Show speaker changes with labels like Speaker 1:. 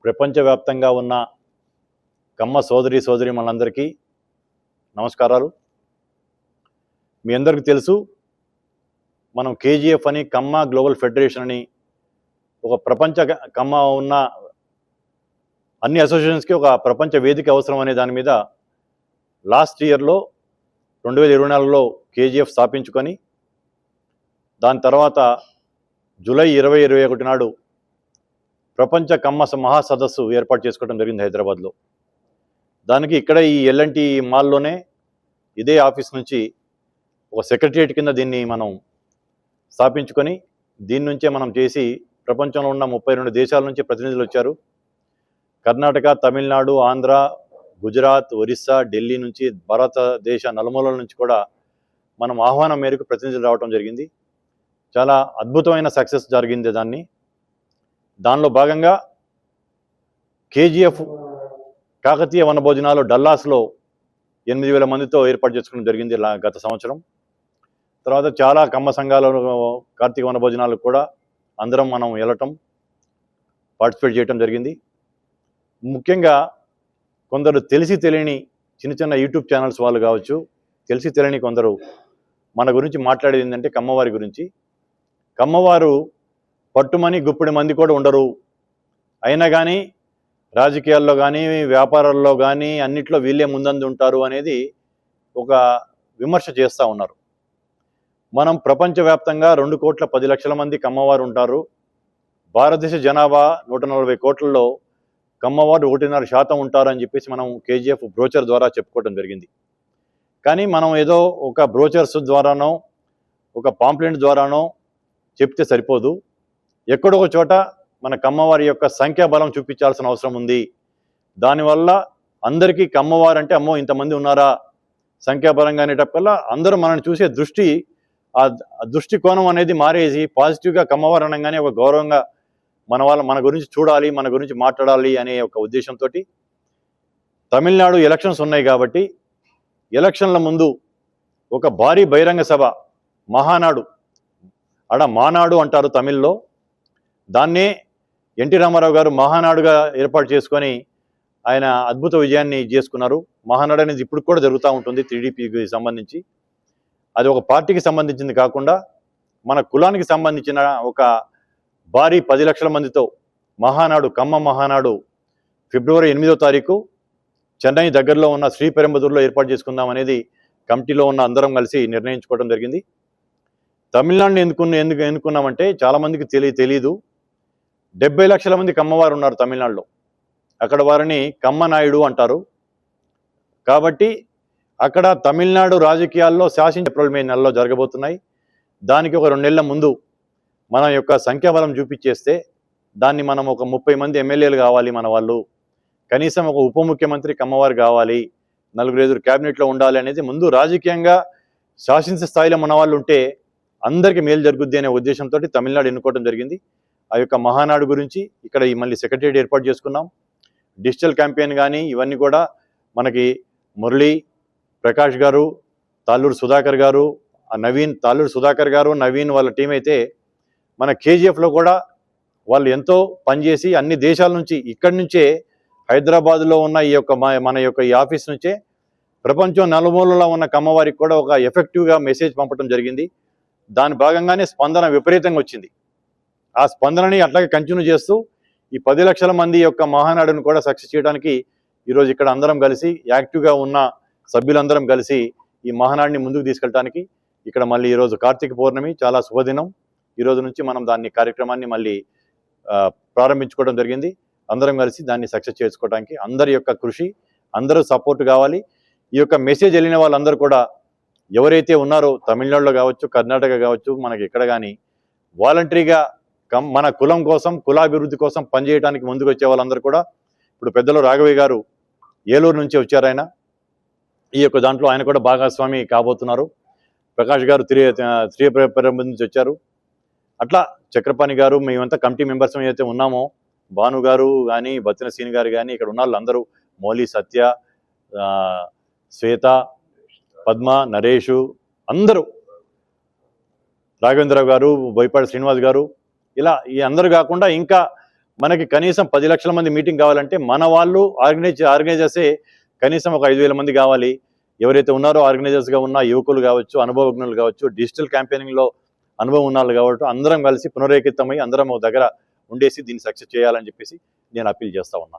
Speaker 1: ప్రపంచవ్యాప్తంగా ఉన్న కమ్మ సోదరీమణులందరికీ నమస్కారాలు. మీ అందరికీ తెలుసు, మనం కేజీఎఫ్ అని కమ్మ గ్లోబల్ ఫెడరేషన్ అని ఒక ప్రపంచ కమ్మ ఉన్న అన్ని అసోసియేషన్స్కి ఒక ప్రపంచ వేదిక అవసరం అనే దాని మీద లాస్ట్ ఇయర్లో 2024లో కేజీఎఫ్ స్థాపించుకొని దాని తర్వాత జూలై 2021 నాడు ప్రపంచ కమ్మ మహాసదస్సు ఏర్పాటు చేసుకోవడం జరిగింది హైదరాబాద్లో. దానికి ఇక్కడ ఈ ఎల్ఎన్టీ మాల్లోనే ఇదే ఆఫీస్ నుంచి ఒక సెక్రటరియట్ కింద దీన్ని మనం స్థాపించుకొని దీని నుంచే మనం చేసి ప్రపంచంలో ఉన్న 32 దేశాల నుంచి ప్రతినిధులు వచ్చారు. కర్ణాటక, తమిళనాడు, ఆంధ్ర, గుజరాత్, ఒరిస్సా, ఢిల్లీ నుంచి భారతదేశ నలుమూలల నుంచి కూడా మనం ఆహ్వానం మేరకు ప్రతినిధులు రావడం జరిగింది. చాలా అద్భుతమైన సక్సెస్ జరిగింది. దానిలో భాగంగా కేజీఎఫ్ కాకతీయ వనభోజనాలు డల్లాస్లో 8,000 మందితో ఏర్పాటు చేసుకోవడం జరిగింది గత సంవత్సరం. తర్వాత చాలా కమ్మ సంఘాల కార్తీక వనభోజనాలకు కూడా అందరం మనం వెళ్ళటం, పార్టిసిపేట్ చేయటం జరిగింది. ముఖ్యంగా కొందరు తెలిసి తెలియని చిన్న యూట్యూబ్ ఛానల్స్ వాళ్ళు కావచ్చు, తెలిసి తెలియని కొందరు మన గురించి మాట్లాడేది ఏంటంటే కమ్మవారి గురించి. కమ్మవారు పట్టుమని గుప్పిడి మంది కూడా ఉండరు, అయినా కానీ రాజకీయాల్లో కానీ వ్యాపారాల్లో కానీ అన్నిట్లో వీళ్ళే ముందందు ఉంటారు అనేది ఒక విమర్శ చేస్తూ ఉన్నారు. మనం ప్రపంచవ్యాప్తంగా 2,10,00,000 మంది కమ్మవారు ఉంటారు. భారతదేశ జనాభా 140 కోట్లలో కమ్మవారు 1.5% ఉంటారని చెప్పేసి మనం కేజీఎఫ్ బ్రోచర్ ద్వారా చెప్పుకోవడం జరిగింది. కానీ మనం ఏదో ఒక బ్రోచర్స్ ద్వారానో ఒక పాంప్లెంట్ ద్వారానో చెప్తే సరిపోదు. ఎక్కడో ఒక చోట మన కమ్మవారి యొక్క సంఖ్యాబలం చూపించాల్సిన అవసరం ఉంది. దానివల్ల అందరికీ కమ్మవారు అంటే అమ్మో ఇంతమంది ఉన్నారా సంఖ్యాబలంగా అనేటప్పల్లా అందరూ మనల్ని చూసే దృష్టి, ఆ దృష్టికోణం అనేది మారేసి పాజిటివ్గా కమ్మవారు అనగానే ఒక గౌరవంగా మన గురించి చూడాలి, మన గురించి మాట్లాడాలి అనే ఒక ఉద్దేశంతో తమిళనాడు ఎలక్షన్స్ ఉన్నాయి కాబట్టి ఎలక్షన్ల ముందు ఒక భారీ బహిరంగ సభ, మహానాడు, మానాడు అంటారు తమిళ్లో, దాన్నే ఎన్టీ రామారావు గారు మహానాడుగా ఏర్పాటు చేసుకొని ఆయన అద్భుత విజయాన్ని చేసుకున్నారు. మహానాడు అనేది ఇప్పుడు కూడా జరుగుతూ ఉంటుంది టీడీపీకి సంబంధించి. అది ఒక పార్టీకి సంబంధించింది కాకుండా మన కులానికి సంబంధించిన ఒక భారీ 10 లక్షల మందితో మహానాడు, కమ్మ మహానాడు ఫిబ్రవరి 8వ తారీఖు చెన్నై దగ్గరలో ఉన్న శ్రీపెరంబదూరులో ఏర్పాటు చేసుకుందాం అనేది కమిటీలో ఉన్న అందరం కలిసి నిర్ణయించుకోవడం జరిగింది. తమిళనాడుని ఎందుకు ఎన్నుకున్నామంటే చాలామందికి తెలియదు. 70 లక్షల మంది కమ్మవారు ఉన్నారు తమిళనాడులో. అక్కడ వారిని కమ్మ నాయుడు అంటారు. కాబట్టి అక్కడ తమిళనాడు రాజకీయాల్లో ఏప్రిల్ మే నెలలో జరగబోతున్నాయి. దానికి ఒక 2 నెలల ముందు మన యొక్క సంఖ్యాబలం చూపించేస్తే దాన్ని మనం ఒక 30 మంది ఎమ్మెల్యేలు కావాలి, మన వాళ్ళు కనీసం ఒక ఉప ముఖ్యమంత్రి కమ్మవారు కావాలి, 4-5 క్యాబినెట్లో ఉండాలి అనేది ముందు రాజకీయంగా శాసించే స్థాయిలో మన వాళ్ళు ఉంటే అందరికీ మేలు జరుగుద్ది అనే ఉద్దేశంతో తమిళనాడు ఎన్నుకోవడం జరిగింది. ఆ యొక్క మహానాడు గురించి ఇక్కడ మళ్ళీ సెక్రటరియట్ ఏర్పాటు చేసుకున్నాం. డిజిటల్ క్యాంపెయిన్ కానీ ఇవన్నీ కూడా మనకి మురళి ప్రకాష్ గారు, తాళ్ళూరు సుధాకర్ గారు, తాళ్ళూరు సుధాకర్ గారు, నవీన్ వాళ్ళ టీం అయితే మన కేజీఎఫ్లో కూడా వాళ్ళు ఎంతో పనిచేసి అన్ని దేశాల నుంచి ఇక్కడి నుంచే హైదరాబాద్లో ఉన్న మన యొక్క ఈ ఆఫీస్ నుంచే ప్రపంచం నలుమూలలో ఉన్న కమ్మవారికి కూడా ఒక ఎఫెక్టివ్గా మెసేజ్ పంపడం జరిగింది. దాని భాగంగానే స్పందన విపరీతంగా వచ్చింది. ఆ స్పందనని అట్లాగే కంటిన్యూ చేస్తూ ఈ 10 లక్షల మంది యొక్క మహానాడును కూడా సక్సెస్ చేయడానికి ఈరోజు ఇక్కడ అందరం కలిసి యాక్టివ్గా ఉన్న సభ్యులందరం కలిసి ఈ మహానాడిని ముందుకు తీసుకెళ్ళడానికి ఇక్కడ మళ్ళీ ఈరోజు కార్తీక పౌర్ణమి, చాలా శుభదినం. ఈరోజు నుంచి మనం కార్యక్రమాన్ని మళ్ళీ ప్రారంభించుకోవడం జరిగింది. అందరం కలిసి దాన్ని సక్సెస్ చేసుకోవడానికి అందరి యొక్క కృషి, అందరూ సపోర్ట్ కావాలి. ఈ యొక్క మెసేజ్ వెళ్ళిన వాళ్ళందరూ కూడా ఎవరైతే ఉన్నారో తమిళనాడులో కావచ్చు, కర్ణాటక కావచ్చు, మనకి ఇక్కడ కానీ వాలంటరీగా మన కులం కోసం, కులాభివృద్ధి కోసం పనిచేయడానికి ముందుకు వచ్చే వాళ్ళందరూ కూడా ఇప్పుడు పెద్దలు రాఘవయ్య గారు ఏలూరు నుంచి వచ్చారు. ఆయన ఈ యొక్క దాంట్లో ఆయన కూడా భాగస్వామి కాబోతున్నారు. ప్రకాష్ గారు శ్రీపెరంబదూరు నుంచి వచ్చారు. అట్లా చక్రపాణి గారు, మేమంతా కమిటీ మెంబర్స్ ఏదైతే ఉన్నామో, భాను గారు కానీ, బత్తిన సీని గారు కానీ, ఇక్కడ ఉన్న వాళ్ళందరూ, మౌలి, సత్య, శ్వేత, పద్మ, నరేషు, అందరూ, రాఘవేంద్రరావు గారు, బోయపాటి శ్రీనివాస్ గారు, ఇలా ఈ అందరూ కాకుండా ఇంకా మనకి కనీసం 10 లక్షల మంది మీటింగ్ కావాలంటే మన వాళ్ళు ఆర్గనైజర్సే కనీసం ఒక 5,000 మంది కావాలి. ఎవరైతే ఉన్నారో ఆర్గనైజర్స్గా ఉన్న యువకులు కావచ్చు, అనుభవజ్ఞులు కావచ్చు, డిజిటల్ క్యాంపెయినింగ్లో అనుభవం ఉన్న వాళ్ళు కావచ్చు, అందరం కలిసి పునరేకితమై అందరం ఒక దగ్గర ఉండేసి దీన్ని సక్సెస్ చేయాలని చెప్పేసి నేను అప్పీల్ చేస్తా ఉన్నా.